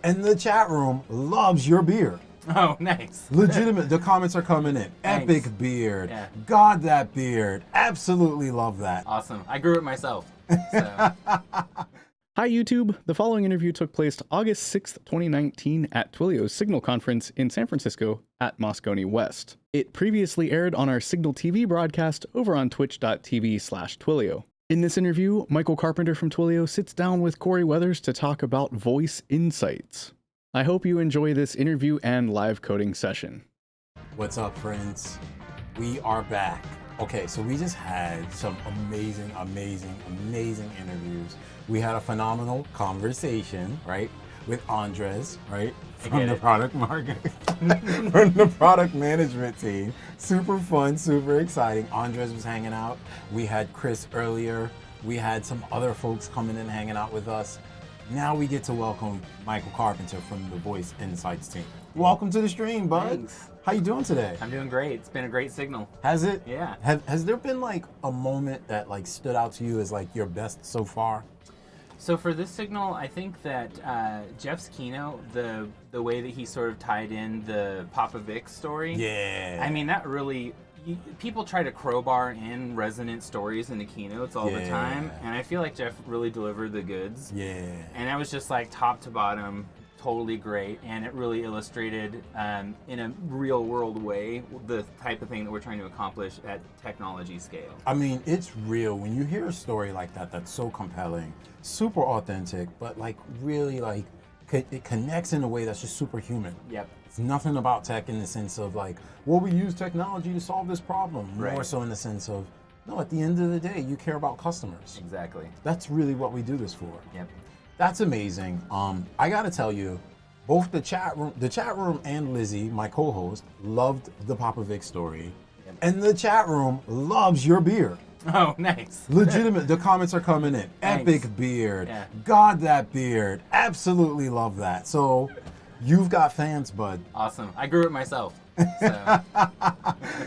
And the chat room loves your beard. Oh, nice. Legitimate. The comments are coming in. Nice. Epic beard. Yeah. God, that beard. Absolutely love that. Awesome. I grew it myself. So. Hi YouTube! The following interview took place August 6th, 2019 at Twilio's Signal Conference in San Francisco at Moscone West. It previously aired on our Signal TV broadcast over on twitch.tv/Twilio. In this interview, Michael Carpenter from Twilio sits down with Corey Weathers to talk about voice insights. I hope you enjoy this interview and live coding session. What's up, friends? We are back. Okay, so we just had some amazing interviews. We had a phenomenal conversation, right, with Andres, right, from the product market, from the product management team. Super fun, super exciting. Andres was hanging out. We had Chris earlier. We had some other folks coming in hanging out with us. Now we get to welcome Michael Carpenter from the Voice Insights team. Welcome to the stream, bud. Thanks. How you doing today? I'm doing great. It's been a great signal. Has it? Yeah. Has there been like a moment that like stood out to you as like your best so far? So for this signal, I think that Jeff's keynote, the way that he sort of tied in the Papa Vic story. Yeah. I mean, that really, people try to crowbar in resonant stories in the keynotes all the time, and I feel like Jeff really delivered the goods. Yeah. And that was just like top to bottom, totally great, and it really illustrated in a real world way the type of thing that we're trying to accomplish at technology scale. I mean, it's real. When you hear a story like that, that's so compelling, super authentic, but like really like it connects in a way that's just superhuman. Yep. It's nothing about tech in the sense of like, well, we use technology to solve this problem. Right. More so in the sense of, no, at the end of the day, you care about customers. Exactly. That's really what we do this for. Yep. That's amazing. I gotta tell you, both the chat room and Lizzie, my co-host, loved the Papa Vic story. Yep. And the chat room loves your beard. Oh, nice. Legitimate. The comments are coming in. Thanks. Epic beard. Yeah. God, that beard. Absolutely love that. So you've got fans, bud. Awesome. I grew it myself.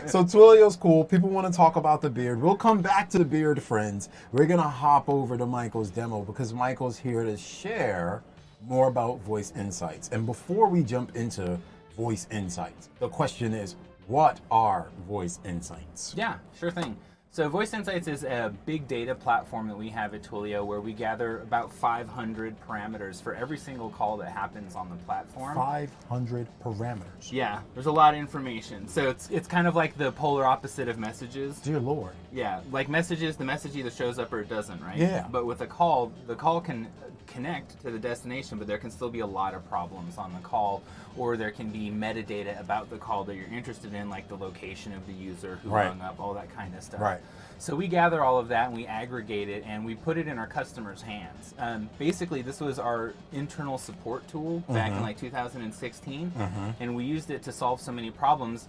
So Twilio's cool. People want to talk about the beard. We'll come back to the beard, friends. We're going to hop over to Michael's demo because Michael's here to share more about voice insights. And before we jump into voice insights, the question is, what are voice insights? Yeah, sure thing. So Voice Insights is a big data platform that we have at Twilio where we gather about 500 parameters for every single call that happens on the platform. 500 parameters. Yeah, there's a lot of information. So it's kind of like the polar opposite of messages. Dear Lord. Yeah, like messages, the message either shows up or it doesn't, right? Yeah. But with a call, the call can connect to the destination, but there can still be a lot of problems on the call, or there can be metadata about the call that you're interested in, like the location of the user who hung up, all that kind of stuff. Right. So we gather all of that and we aggregate it and we put it in our customers' hands. Basically, this was our internal support tool back in like 2016, and we used it to solve so many problems.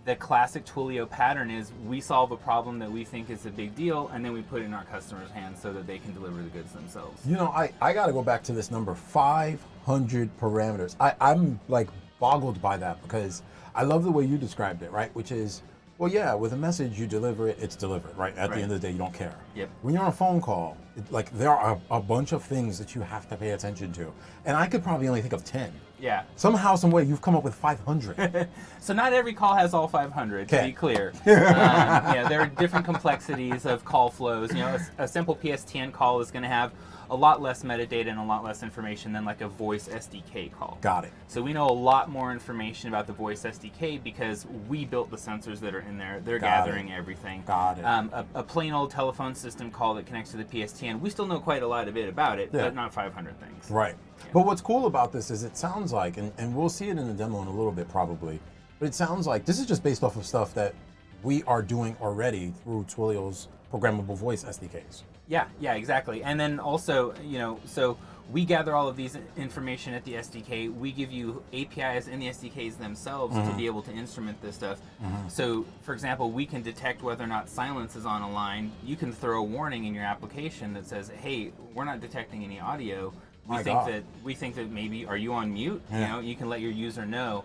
The classic Twilio pattern is we solve a problem that we think is a big deal, and then we put it in our customers' hands so that they can deliver the goods themselves. You know, I got to go back to this number, 500 parameters. I'm like boggled by that because I love the way you described it, right? Which is, well, yeah, with a message, you deliver it, it's delivered, right? At the end of the day, you don't care. Yep. When you're on a phone call, like there are a bunch of things that you have to pay attention to. And I could probably only think of 10. Yeah. Somehow, some way, you've come up with 500. So not every call has all 500, to be clear. There are different complexities of call flows. You know, a simple PSTN call is going to have a lot less metadata and a lot less information than like a voice SDK call. Got it. So we know a lot more information about the voice SDK because we built the sensors that are in there. They're gathering everything. Got it. A plain old telephone system call that connects to the PSTN, we still know quite a lot of it about it, but not 500 things. Right. Yeah. But what's cool about this is it sounds like, and we'll see it in the demo in a little bit probably, but it sounds like this is just based off of stuff that we are doing already through Twilio's programmable voice SDKs. Yeah, exactly. And then also, you know, so we gather all of these information at the SDK. We give you APIs in the SDKs themselves to be able to instrument this stuff. So, for example, we can detect whether or not silence is on a line. You can throw a warning in your application that says, "Hey, we're not detecting any audio. We think that maybe are you on mute?" You know, you can let your user know.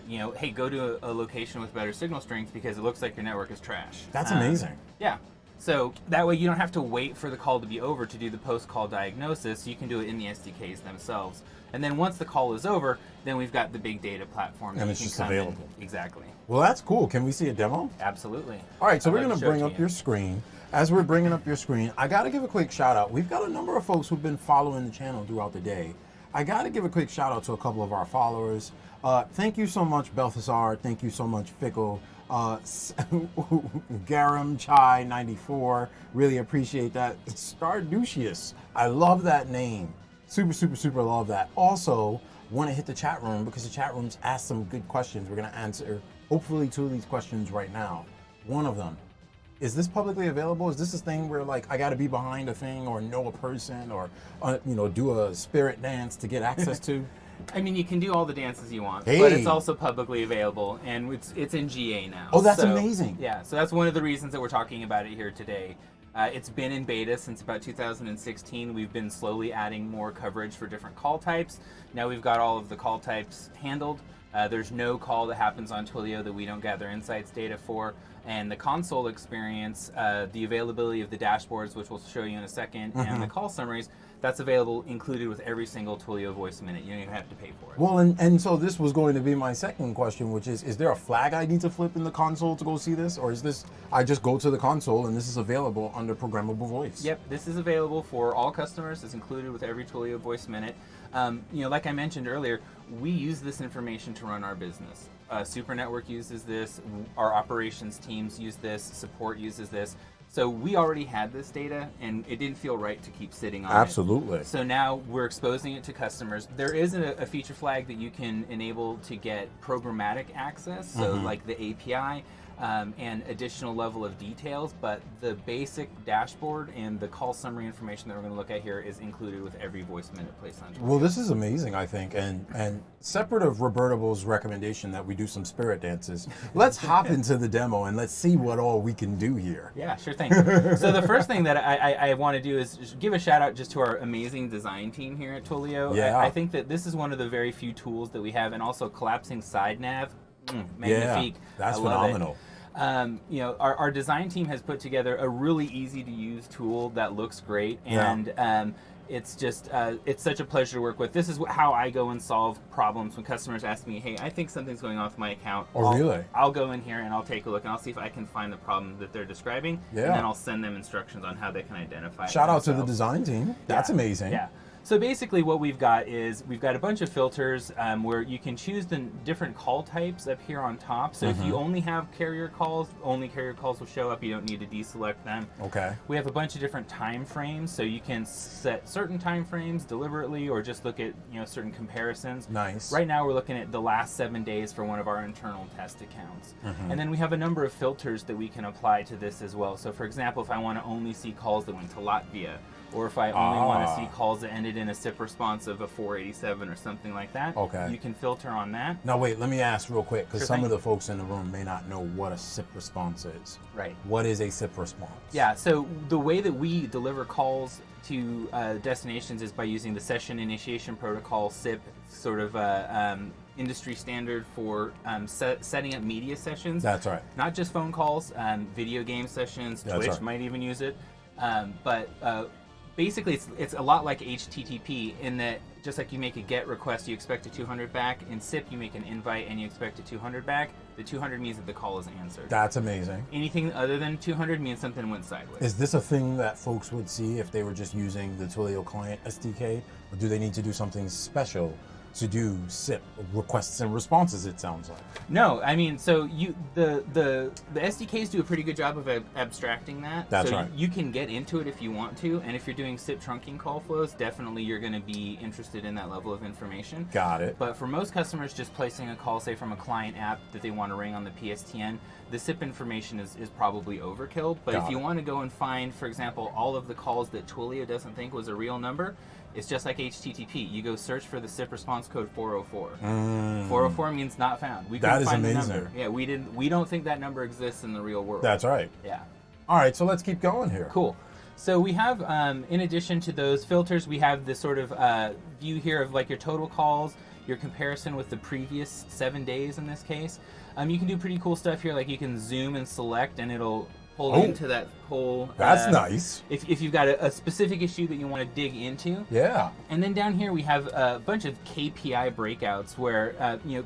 You know, hey, go to a location with better signal strength because it looks like your network is trash. That's amazing. Yeah. So that way you don't have to wait for the call to be over to do the post-call diagnosis. You can do it in the SDKs themselves. And then once the call is over, then we've got the big data platform. And that it's you can just come available. in. Exactly. Well, that's cool. Can we see a demo? Absolutely. All right, so I'd we're like going to to show it bring to up you. your screen. As we're bringing up your screen, I got to give a quick shout out. We've got a number of folks who've been following the channel throughout the day. I got to give a quick shout out to a couple of our followers. Thank you so much, Balthazar. Thank you so much, Fickle. Garam Chai 94. Really appreciate that. Starducius. I love that name. Super, super, super love that. Also, want to hit the chat room because the chat room's asked some good questions. We're going to answer hopefully 2 of these questions right now. One of them, is this publicly available? Is this a thing where like I got to be behind a thing or know a person or do a spirit dance to get access to? I mean, you can do all the dances you want, Hey. but it's also publicly available, and it's in GA now. Oh, that's So, amazing. Yeah, so that's one of the reasons that we're talking about it here today. It's been in beta since about 2016. We've been slowly adding more coverage for different call types. Now we've got all of the call types handled. There's no call that happens on Twilio that we don't gather insights data for. And the console experience, the availability of the dashboards, which we'll show you in a second, and the call summaries, that's available included with every single Twilio voice minute. You don't even have to pay for it. Well, and so this was going to be my second question, which is there a flag I need to flip in the console to go see this? Or is this, I just go to the console and this is available under programmable voice? Yep, this is available for all customers. It's included with every Twilio voice minute. Like I mentioned earlier, we use this information to run our business. Super Network uses this, our operations teams use this, support uses this. So we already had this data, and it didn't feel right to keep sitting on it. Absolutely. So now we're exposing it to customers. There is a feature flag that you can enable to get programmatic access, so like the API and additional level of details, but the basic dashboard and the call summary information that we're going to look at here is included with every voice minute placed on Twilio. Well, this is amazing, I think, and separate of Roberto's recommendation that we do some spirit dances, let's hop into the demo and let's see what all we can do here. Yeah, sure thing. So the first thing that I want to do is just give a shout out just to our amazing design team here at Twilio. Yeah. I think that this is one of the very few tools that we have, and also collapsing side nav, magnifique. That's I love phenomenal. It. Our design team has put together a really easy to use tool that looks great, and it's just it's such a pleasure to work with. This is how I go and solve problems when customers ask me, hey, I think something's going on with my account. Oh, really? I'll go in here and I'll take a look and I'll see if I can find the problem that they're describing, Yeah. and then I'll send them instructions on how they can identify it Shout out to the themselves. design team. That's Yeah. amazing. Yeah. So basically what we've got is we've got a bunch of filters where you can choose the different call types up here on top. So if you only have carrier calls, only carrier calls will show up. You don't need to deselect them. Okay. We have a bunch of different time frames, so you can set certain time frames deliberately or just look at certain comparisons. Nice. Right now we're looking at the last 7 days for one of our internal test accounts. And then we have a number of filters that we can apply to this as well. So for example, if I want to only see calls that went to Latvia, or if I only want to see calls that ended in a SIP response of a 487 or something like that, Okay. you can filter on that. Now wait, let me ask real quick, because Sure some thing. of the folks in the room may not know what a SIP response is. Right. What is a SIP response? Yeah, so the way that we deliver calls to destinations is by using the Session Initiation Protocol, SIP, sort of industry standard for setting up media sessions. That's right. Not just phone calls, video game sessions, That's Twitch right. might even use it. Basically, it's a lot like HTTP in that just like you make a GET request, you expect a 200 back. In SIP, you make an invite and you expect a 200 back. The 200 means that the call is answered. That's amazing. Anything other than 200 means something went sideways. Is this a thing that folks would see if they were just using the Twilio client SDK? Or do they need to do something special to do SIP requests and responses, it sounds like? No, I mean, so the SDKs do a pretty good job of abstracting that. That's so right. You can get into it if you want to, and if you're doing SIP trunking call flows, definitely you're going to be interested in that level of information. Got it. But for most customers, just placing a call, say from a client app that they want to ring on the PSTN, the SIP information is probably overkill. But Got if you it. want to go and find, for example, all of the calls that Twilio doesn't think was a real number, it's just like HTTP. You go search for the SIP response code 404. 404 means not found. We couldn't That is find amazing. the number. Yeah, we don't think that number exists in the real world. That's right. Yeah. All right, so let's keep going here. Cool. So we have, in addition to those filters, we have this sort of view here of like your total calls, your comparison with the previous 7 days in this case. You can do pretty cool stuff here, like you can zoom and select and it'll pull Oh. into that whole. That's nice. If you've got a specific issue that you want to dig into. Yeah. And then down here we have a bunch of Kpi breakouts where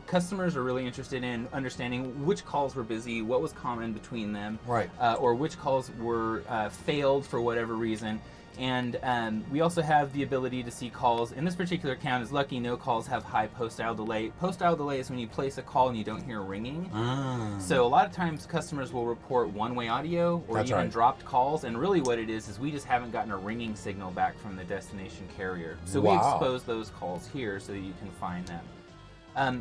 customers are really interested in understanding which calls were busy, what was common between them, Right. or which calls were failed for whatever reason. And we also have the ability to see calls. In this particular account is lucky no calls have high post-dial delay. Post-dial delay is when you place a call and you don't hear ringing. So a lot of times customers will report one-way audio or That's even right. dropped calls. And really what it is we just haven't gotten a ringing signal back from the destination carrier. So we Wow. expose those calls here so that you can find them.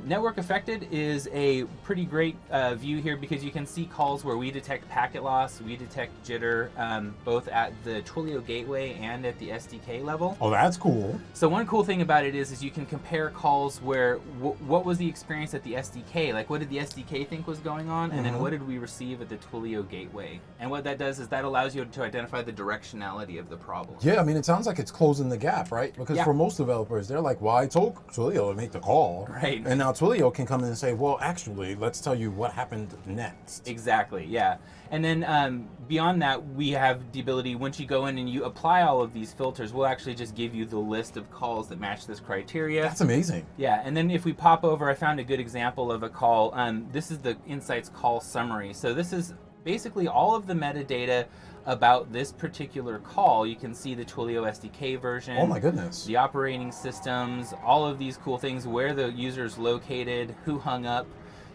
Network affected is a pretty great view here because you can see calls where we detect packet loss, we detect jitter, both at the Twilio gateway and at the SDK level. Oh, that's cool. So one cool thing about it is you can compare calls where what was the experience at the SDK, like what did the SDK think was going on, and then what did we receive at the Twilio gateway. And what that does is that allows you to identify the directionality of the problem. Yeah, I mean, it sounds like it's closing the gap, right? Because Yeah. for most developers, they're like, well, I told Twilio to make the call. Right. And now Twilio can come in and say, well, actually, let's tell you what happened next. Exactly, yeah. And then beyond that, we have the ability, once you go in and you apply all of these filters, we'll actually just give you the list of calls that match this criteria. That's amazing. Yeah, and then if we pop over, I found a good example of a call. This is the Insights call summary. So this is basically all of the metadata about this particular call. You can see the Twilio SDK version. Oh my goodness. The operating systems, all of these cool things, where the user's located, who hung up.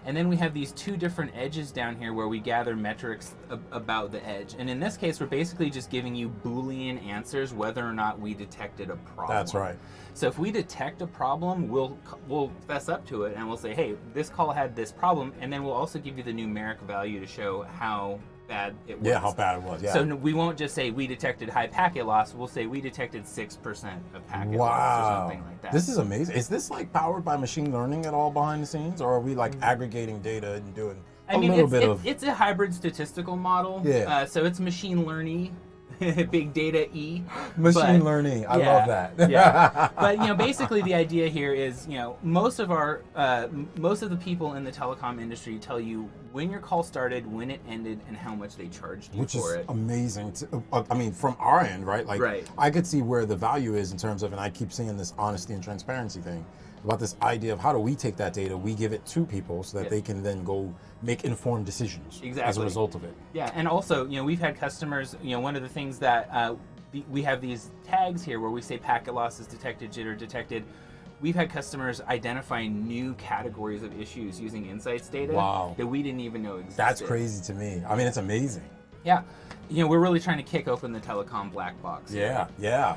And then we have these two different edges down here where we gather metrics about the edge. And in this case, we're basically just giving you Boolean answers whether or not we detected a problem. That's right. So if we detect a problem, we'll fess up to it and we'll say, hey, this call had this problem. And then we'll also give you the numeric value to show how bad it was. Yeah, how bad it was. Yeah. So we won't just say we detected high packet loss. We'll say we detected 6% of packet loss or Wow. something like that. This is amazing. Is this like powered by machine learning at all behind the scenes? Or are we like aggregating data and doing it's a hybrid statistical model. Yeah. So it's machine learning, big data E. machine learning? I love that. Yeah. But basically the idea here is, most of the people in the telecom industry tell you when your call started, when it ended, and how much they charged you Which for is it. amazing. I mean, from our end, right? Like, Right. I could see where the value is in terms of, and I keep seeing this honesty and transparency thing, about this idea of how do we take that data, we give it to people so that Yes. they can then go make informed decisions as a Exactly. result of it. Yeah, and also, we've had customers, one of the things that we have these tags here where we say packet loss is detected, jitter detected. We've had customers identify new categories of issues using Insights data Wow. that we didn't even know existed. That's crazy to me. I mean, it's amazing. Yeah. We're really trying to kick open the telecom black box. Yeah, yeah.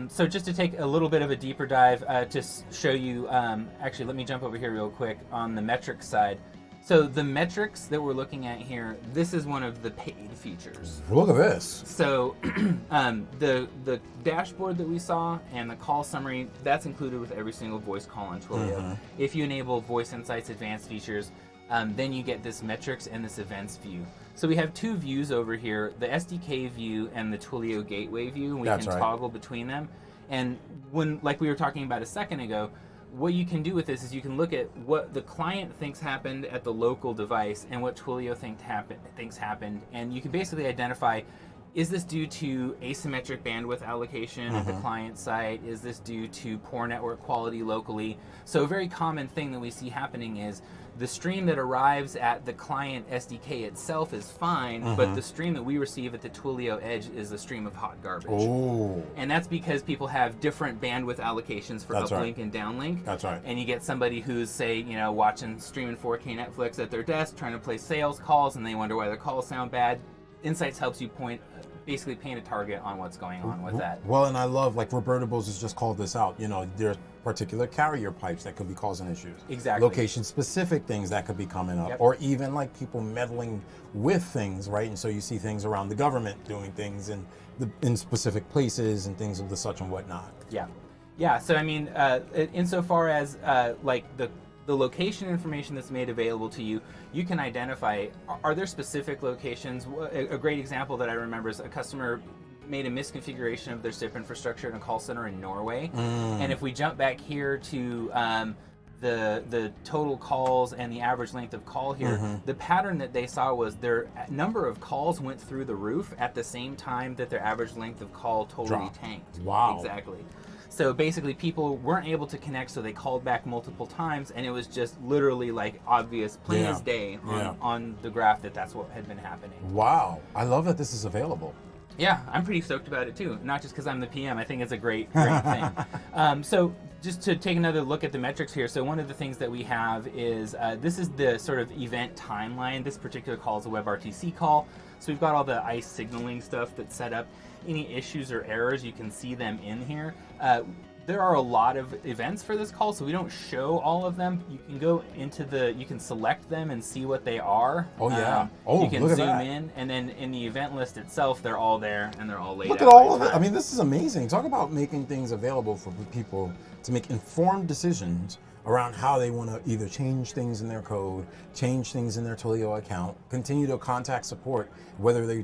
So just to take a little bit of a deeper dive to show you, actually, let me jump over here real quick on the metrics side. So the metrics that we're looking at here, this is one of the paid features. Look at this. So the dashboard that we saw and the call summary, that's included with every single voice call on Twilio. If you enable Voice Insights advanced features, then you get this metrics and this events view. So we have two views over here, the SDK view and the Twilio gateway view, and we That's can right. toggle between them. And when, like we were talking about a second ago, what you can do with this is you can look at what the client thinks happened at the local device and what Twilio thinks happened, and you can basically identify, is this due to asymmetric bandwidth allocation at the client side? Is this due to poor network quality locally? So a very common thing that we see happening is the stream that arrives at the client SDK itself is fine, but the stream that we receive at the Twilio edge is a stream of hot garbage. Oh, And that's because people have different bandwidth allocations for That's uplink right. and downlink. That's right. And you get somebody who's, say, watching streaming 4K Netflix at their desk, trying to place sales calls, and they wonder why their calls sound bad. Insights helps you basically paint a target on what's going on with that. Well, and I love, like Roberta Bose has just called this out. There's particular carrier pipes that could be causing issues. Exactly. Location-specific things that could be coming up. Yep. Or even like people meddling with things, right? And so you see things around the government doing things in specific places and things of the such and whatnot. Yeah. Yeah, so I mean, insofar as like the location information that's made available to you, you can identify, are there specific locations? A great example that I remember is a customer made a misconfiguration of their SIP infrastructure in a call center in Norway. And if we jump back here to the total calls and the average length of call here, the pattern that they saw was their number of calls went through the roof at the same time that their average length of call totally tanked. Wow. Exactly. So basically people weren't able to connect, so they called back multiple times, and it was just literally like obvious, plain as day on the graph that's what had been happening. Wow. I love that this is available. Yeah, I'm pretty stoked about it too. Not just because I'm the PM. I think it's a great thing. So just to take another look at the metrics here. So one of the things that we have is this is the sort of event timeline. This particular call is a WebRTC call. So we've got all the ICE signaling stuff that's set up. Any issues or errors, you can see them in here. There are a lot of events for this call, so we don't show all of them. You can go into you can select them and see what they are. Oh, yeah. You can look at zoom that. in, and then in the event list itself, they're all there, and they're all laid out. Look at all of by it. I time. mean, this is amazing. Talk about making things available for people to make informed decisions around how they want to either change things in their code, change things in their Twilio account, continue to contact support, whether they,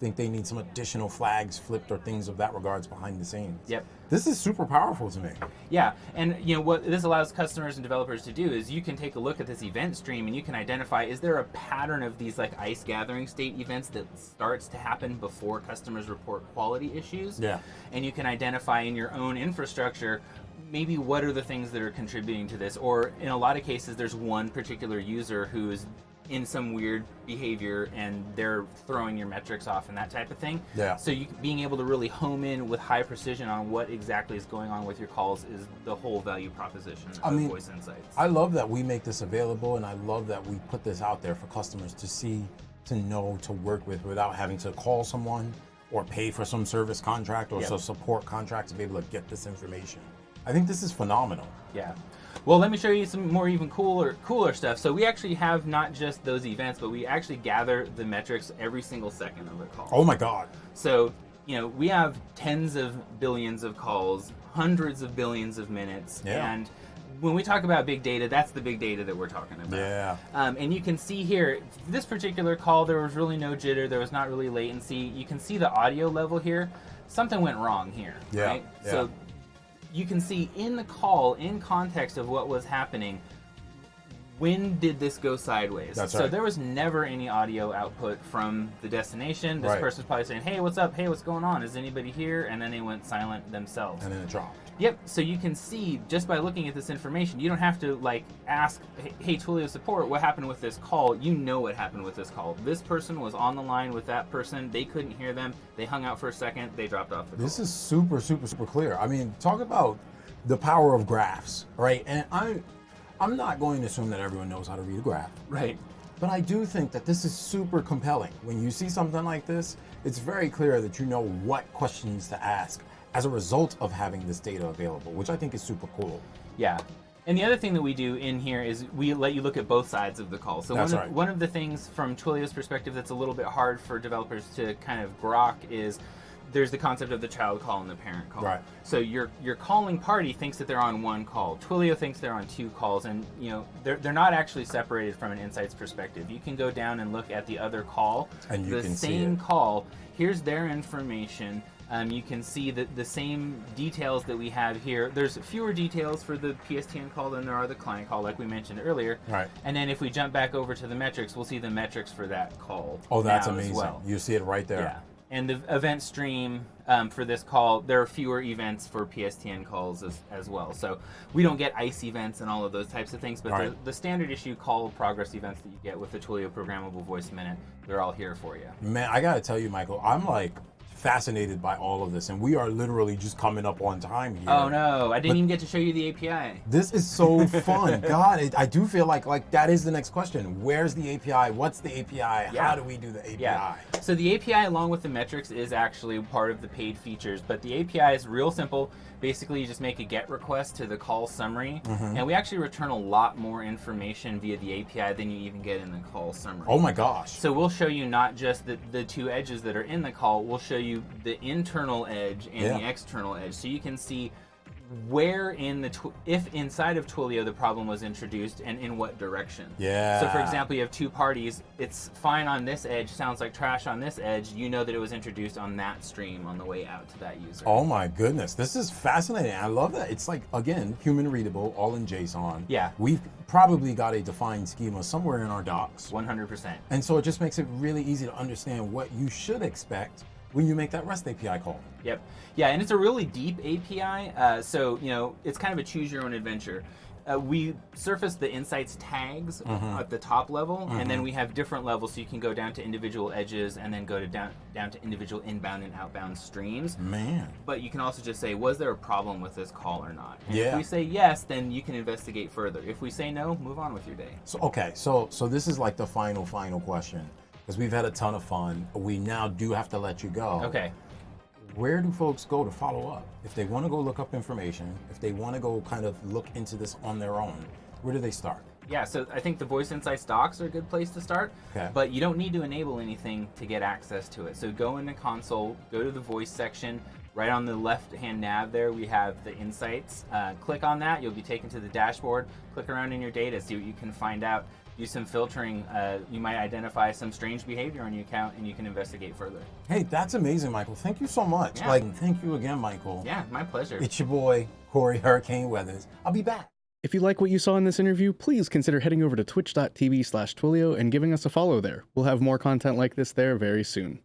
think they need some additional flags flipped or things of that regards behind the scenes. Yep. This is super powerful to me. Yeah, and what this allows customers and developers to do is you can take a look at this event stream and you can identify, is there a pattern of these like ICE gathering state events that starts to happen before customers report quality issues? Yeah. And you can identify in your own infrastructure maybe what are the things that are contributing to this, or in a lot of cases there's one particular user who is in some weird behavior and they're throwing your metrics off and that type of thing. Yeah. So being able to really home in with high precision on what exactly is going on with your calls is the whole value proposition of Voice Insights. I love that we make this available, and I love that we put this out there for customers to see, to know, to work with without having to call someone or pay for some service contract or some support contract to be able to get this information. I think this is phenomenal. Yeah. Well, let me show you some more even cooler stuff. So we actually have not just those events, but we actually gather the metrics every single second of a call. Oh my God. So, we have tens of billions of calls, hundreds of billions of minutes. Yeah. And when we talk about big data, that's the big data that we're talking about. Yeah. And you can see here, this particular call, there was really no jitter. There was not really latency. You can see the audio level here. Something went wrong here. Yeah. Right? Yeah. So you can see in the call, in context of what was happening, when did this go sideways? That's So right. there was never any audio output from the destination. This Right. person's probably saying, hey, what's up? Hey, what's going on? Is anybody here? And then they went silent themselves. And then it dropped. Yep, so you can see just by looking at this information, you don't have to ask, hey, Twilio support, what happened with this call? You know what happened with this call. This person was on the line with that person. They couldn't hear them. They hung out for a second. They dropped off the call. This is super, super, super clear. I mean, talk about the power of graphs, right? And I'm not going to assume that everyone knows how to read a graph. Right. But I do think that this is super compelling. When you see something like this, it's very clear that you know what questions to ask as a result of having this data available, which I think is super cool. Yeah. And the other thing that we do in here is we let you look at both sides of the call. So That's one of the things from Twilio's perspective that's a little bit hard for developers to kind of grok is there's the concept of the child call and the parent call. Right. So your calling party thinks that they're on one call. Twilio thinks they're on two calls, and they're not actually separated from an insights perspective. You can go down and look at the other call, And you the can see same it. call. Here's their information. You can see that the same details that we have here. There's fewer details for the PSTN call than there are the client call, like we mentioned earlier. Right. And then if we jump back over to the metrics, we'll see the metrics for that call. Oh, that's now as amazing. well. You see it right there. Yeah. And the event stream for this call, there are fewer events for PSTN calls as well. So we don't get ICE events and all of those types of things, but Right. the standard issue call progress events that you get with the Twilio Programmable Voice Minute, they're all here for you. Man, I gotta tell you, Michael, I'm fascinated by all of this, and we are literally just coming up on time here. Oh no, I didn't even get to show you the API. This is so fun. God, I do feel like that is the next question. Where's the API? What's the API? Yeah. How do we do the API? Yeah. So the API along with the metrics is actually part of the paid features, but the API is real simple. Basically, you just make a GET request to the call summary, and we actually return a lot more information via the API than you even get in the call summary. Oh my gosh. So we'll show you not just the two edges that are in the call, we'll show you the internal edge and the external edge. So you can see where in the if inside of Twilio the problem was introduced and in what direction. Yeah. So for example, you have two parties. It's fine on this edge, sounds like trash on this edge. You know that it was introduced on that stream on the way out to that user. Oh my goodness, this is fascinating. I love that. It's like, again, human readable, all in JSON. Yeah. We've probably got a defined schema somewhere in our docs. 100%. And so it just makes it really easy to understand what you should expect when you make that REST API call. Yep. Yeah, and it's a really deep API. So, it's kind of a choose your own adventure. We surface the insights tags at the top level, and then we have different levels, so you can go down to individual edges and then go to down to individual inbound and outbound streams. Man. But you can also just say, was there a problem with this call or not? And Yeah. if we say yes, then you can investigate further. If we say no, move on with your day. So, okay, so this is like the final question, because we've had a ton of fun. We now do have to let you go. Okay. Where do folks go to follow up? If they want to go look up information, if they want to go kind of look into this on their own, where do they start? Yeah, so I think the Voice Insights docs are a good place to start, Okay. but you don't need to enable anything to get access to it. So go into console, go to the voice section, right on the left-hand nav there, we have the insights. Click on that, you'll be taken to the dashboard. Click around in your data, see what you can find out. Do some filtering. You might identify some strange behavior on your account, and you can investigate further. Hey, that's amazing, Michael. Thank you so much. Yeah. Like, thank you again, Michael. Yeah, my pleasure. It's your boy, Corey Hurricane Weathers. I'll be back. If you like what you saw in this interview, please consider heading over to twitch.tv/Twilio and giving us a follow there. We'll have more content like this there very soon.